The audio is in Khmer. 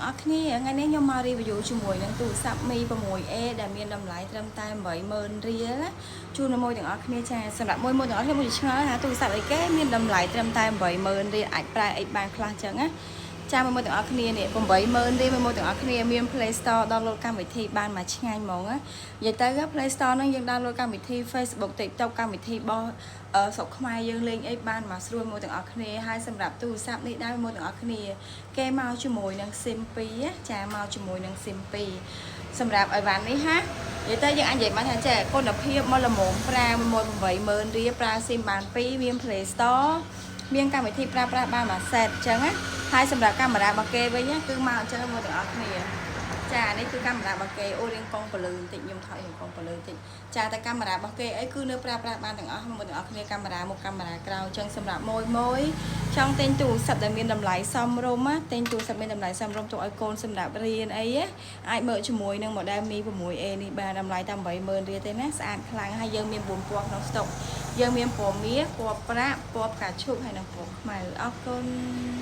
អស់គ្នាថ្ងៃនេះខ្ញុំមក review ជាមួយនឹងទូរស័ព្ទ Mi 6A ដែលមានតម្លៃត្រឹមតែ 80000 រៀលណាជូនមួយទាំងអស់គ្នាចាសម្រាប់មួយទាំងអស់គ្នាមួយឆ្ងល់ថាទូរស័ព្ទអីគេមានតម្លៃត្រឹមតែ 80000 រៀលអាចប្រើអីបានខ្លះចឹងណាចាមួយទាំងអស់គ្នានេះ 80000 រៀលមួយទាំងអស់គ្នាមាន Play Store download កម្មវិធីបានមកឆ្ងាញ់ហ្មងណានិយាយទៅ Play Store ហ្នឹងយើង download កម្មវិធី Facebook TikTok កម្មវិធីរបស់ស្រុកខ្មែរយើងលេងអីបានមកស្រួលមួយទាំងអស់គ្នាហើយសម្រាប់ទូរស័ព្ទនេះដែរមួយទាំងអស់គ្នាគេមកជាមួយនឹង SIM 2ចាមកជាមួយនឹង SIM 2សម្រាប់អីវ៉ាន់នេះហានិយាយទៅយើងអាចនិយាយបានថាចាគុណភាពមកល្មមប្រើ1 80000 រៀលប្រើ SIM បាន2មាន Play Store មានកម្មវិធីប្រើប្រាស់បានមួយ set អញ្ចឹងណាហើយសម្រាប់កាមេរ៉ារបស់គេវិញគឺមកអញ្ចឹងមួយទាំងអស់គ្នាចានេះគឺកាមេរ៉ារបស់គេអូរៀងកង់ពលឺបន្តិចខ្ញុំថតរៀងកង់ពលឺបន្តិចចាតែកាមេរ៉ារបស់គេអីគឺនៅប្រើប្រាស់បានទាំងអស់មួយទាំងអស់គ្នាកាមេរ៉ាមុខកាមេរ៉ាក្រោយអញ្ចឹងសម្រាប់មួយចង់ទិញទូរស័ព្ទដែលមានតម្លៃសមរម្យណាទិញទូរស័ព្ទមានតម្លៃសមរម្យទុកឲ្យកូនសម្រាប់រៀនអីអាចមើលជាមួយនឹង model Mi 6A នេះបានតម្លៃតែ 80000 រៀលទេណាស្អាតខ្លាំងហើយយើងមាន4ពណ៌ក្នុងស្តុកយើងមានពណ៌មាសពណ៌ប្រាក់ពណ៌ផ្កាឈូកហើយនិងពណ៌ខ្មៅអរគុណ